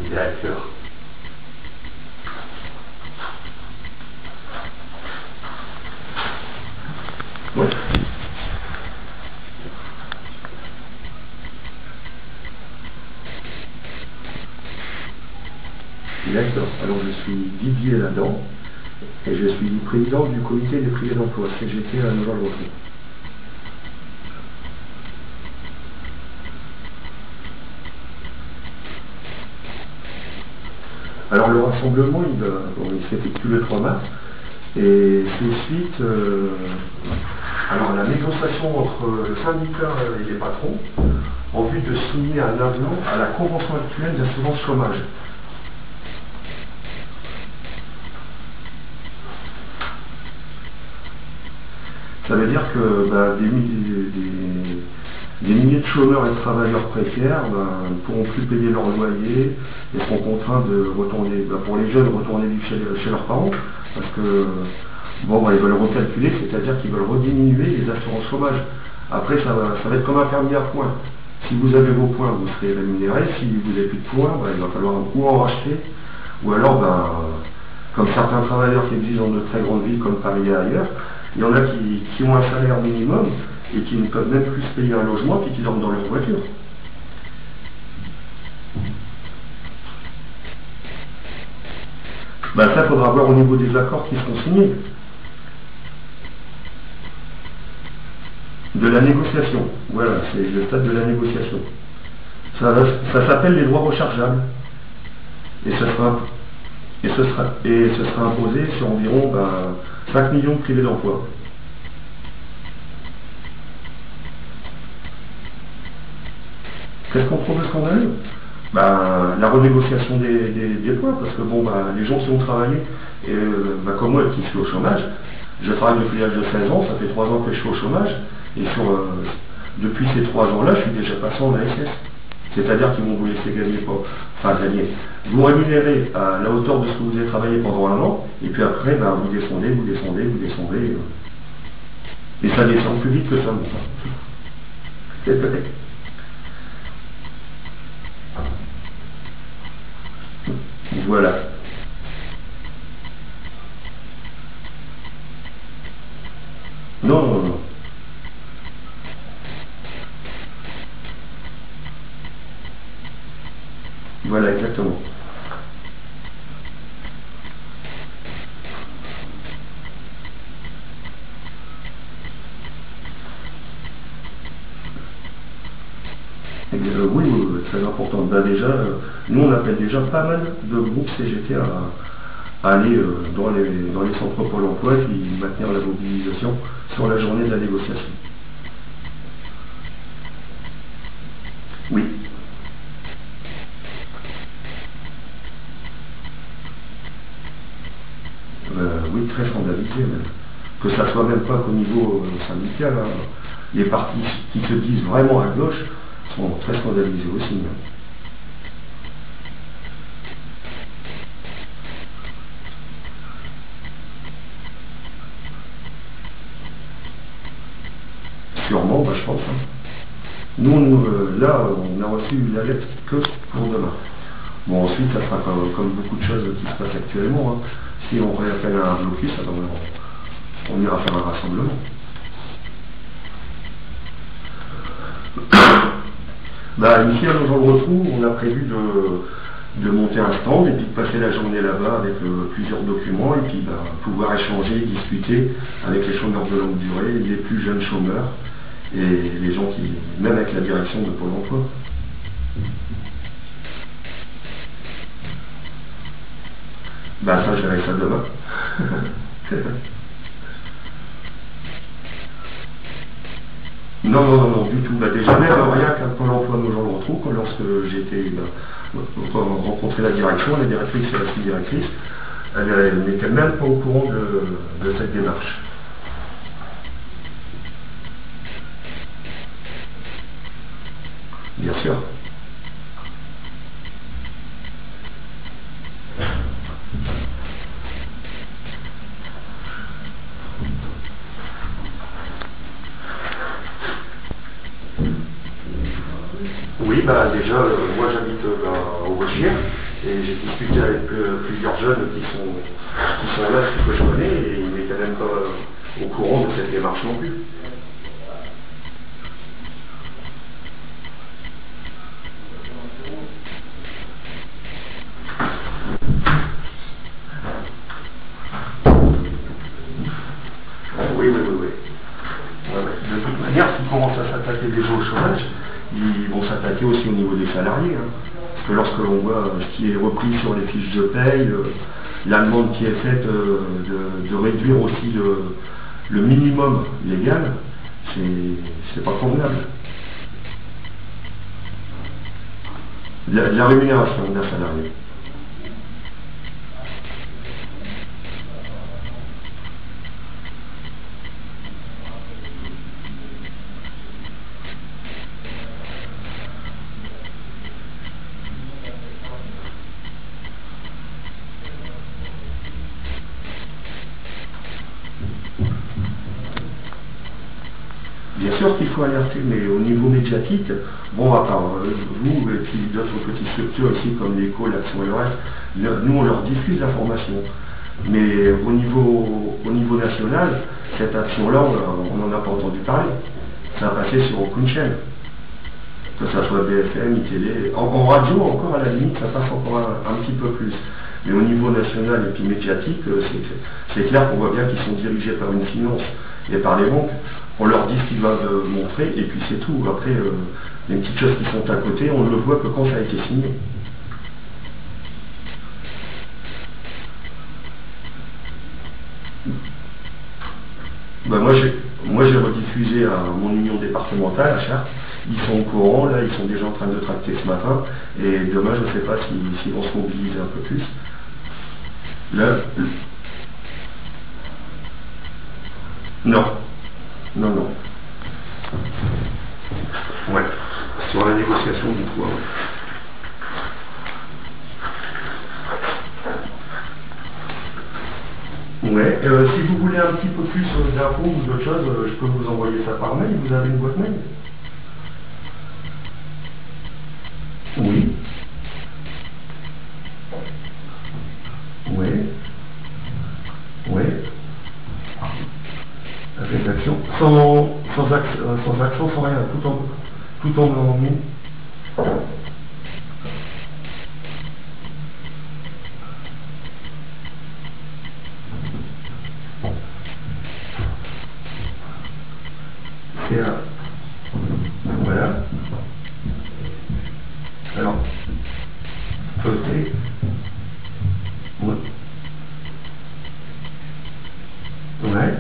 directeur. Ouais. D'accord. Alors je suis Didier là-dedans et je suis président du comité des privés d'emploi CGT à Nogent-le-Rotrou. Alors le rassemblement, il s'effectue le 3 mars et c'est suite alors la négociation entre le syndicat et les patrons en vue de signer un avenant à la convention actuelle d'assurance chômage. Ça veut dire que des milliers de chômeurs et de travailleurs précaires ne pourront plus payer leur loyer et seront contraints de retourner, pour les jeunes, retourner vivre chez leurs parents, parce que ils veulent recalculer, c'est-à-dire qu'ils veulent rediminuer les assurances chômage. Après, ça va être comme un permis à points. Si vous avez vos points, vous serez rémunéré. Si vous n'avez plus de points, il va falloir ou en racheter, ou alors, comme certains travailleurs qui existent dans de très grandes villes comme Paris et ailleurs, il y en a qui ont un salaire minimum et qui ne peuvent même plus se payer un logement puis qui dorment dans leur voiture. Ça, il faudra voir au niveau des accords qui seront signés. De la négociation. Voilà, c'est le stade de la négociation. Ça s'appelle les droits rechargeables. Et ce sera imposé sur environ 5 millions de privés d'emploi. Qu'est-ce qu'on trouve de scandaleux? La renégociation des points, parce que les gens qui ont travaillé, et, comme moi qui suis au chômage, je travaille depuis l'âge de 16 ans, ça fait 3 ans que je suis au chômage, et depuis ces 3 ans-là, je suis déjà passé en ASS. C'est-à-dire qu'ils vont vous laisser gagner, vous rémunérez à la hauteur de ce que vous avez travaillé pendant un an, et puis après, vous descendez, et ça descend plus vite que ça monte. C'est peut-être. Voilà. Non. Voilà, exactement. Oui, très important. Déjà, nous on appelle déjà pas mal de groupes CGT à aller dans les centres Pôle emploi et puis maintenir la mobilisation sur la journée de la négociation. Oui. Oui, très scandalisé même. Que ça soit même pas qu'au niveau syndical. Les partis qui se disent vraiment à gauche sont très scandalisés aussi. Sûrement, je pense. Nous, là, on a reçu la lettre que pour demain. Ensuite, ça sera comme beaucoup de choses qui se passent actuellement. Si on réappelle à un blocus, alors on ira faire un rassemblement. Ici à Nogent-le-Rotrou, on a prévu de monter un stand et puis de passer la journée là-bas avec plusieurs documents et puis pouvoir échanger, discuter avec les chômeurs de longue durée, les plus jeunes chômeurs et les gens même avec la direction de Pôle emploi. Ça, je verrai ça demain. Non, du tout. Déjà, même rien qu'à Pôle emploi de Nogent-le-Rotrou, lorsque j'ai été rencontrer la direction, la directrice et la sous-directrice, elle n'était même pas au courant de cette démarche. Bien sûr. Oui, déjà, moi j'habite au Vosgier. Et j'ai discuté avec plusieurs jeunes qui sont là, que je connais, et ils n'étaient même pas au courant de cette démarche non plus. Oui, oui, oui, oui. Ouais, ouais. De toute manière, s'ils commencent à s'attaquer déjà au chômage, ils vont s'attaquer aussi au niveau des salariés. Hein. Parce que lorsque l'on voit ce qui est repris sur les fiches de paye, la demande qui est faite de réduire aussi le minimum légal, c'est pas convenable. La rémunération d'un salarié. Bien sûr qu'il faut alerter, mais au niveau médiatique, bon, à part vous et puis d'autres petites structures ici comme l'Écho, l'Action et le reste, nous on leur diffuse l'information. Mais au niveau national, cette action-là, on n'en a pas entendu parler. Ça a passé sur aucune chaîne. Que ça soit BFM, ITélé, en radio encore à la limite, ça passe encore un petit peu plus. Mais au niveau national et puis médiatique, c'est clair qu'on voit bien qu'ils sont dirigés par une finance et par les banques. On leur dit ce qu'ils doivent montrer et puis c'est tout. Après, les petites choses qui sont à côté, on ne le voit que quand ça a été signé. Ben moi j'ai rediffusé à mon union départementale à Chartres. Ils sont au courant, là ils sont déjà en train de tracter ce matin et demain je ne sais pas s'ils vont se mobiliser un peu plus. Là, non, non, non. Ouais, sur la négociation du poids. Ouais, si vous voulez un petit peu plus d'infos ou d'autres choses, je peux vous envoyer ça par mail. Vous avez une boîte mail? Oui. Oui. Oui. Rédaction. Sans accent, sans rien. Tout en mis. Et voilà. Alors, côté. Ouais. Ouais.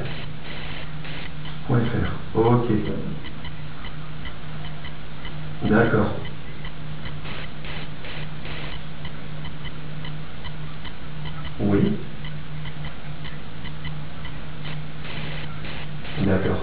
.fr. Ok. D'accord. Oui. D'accord.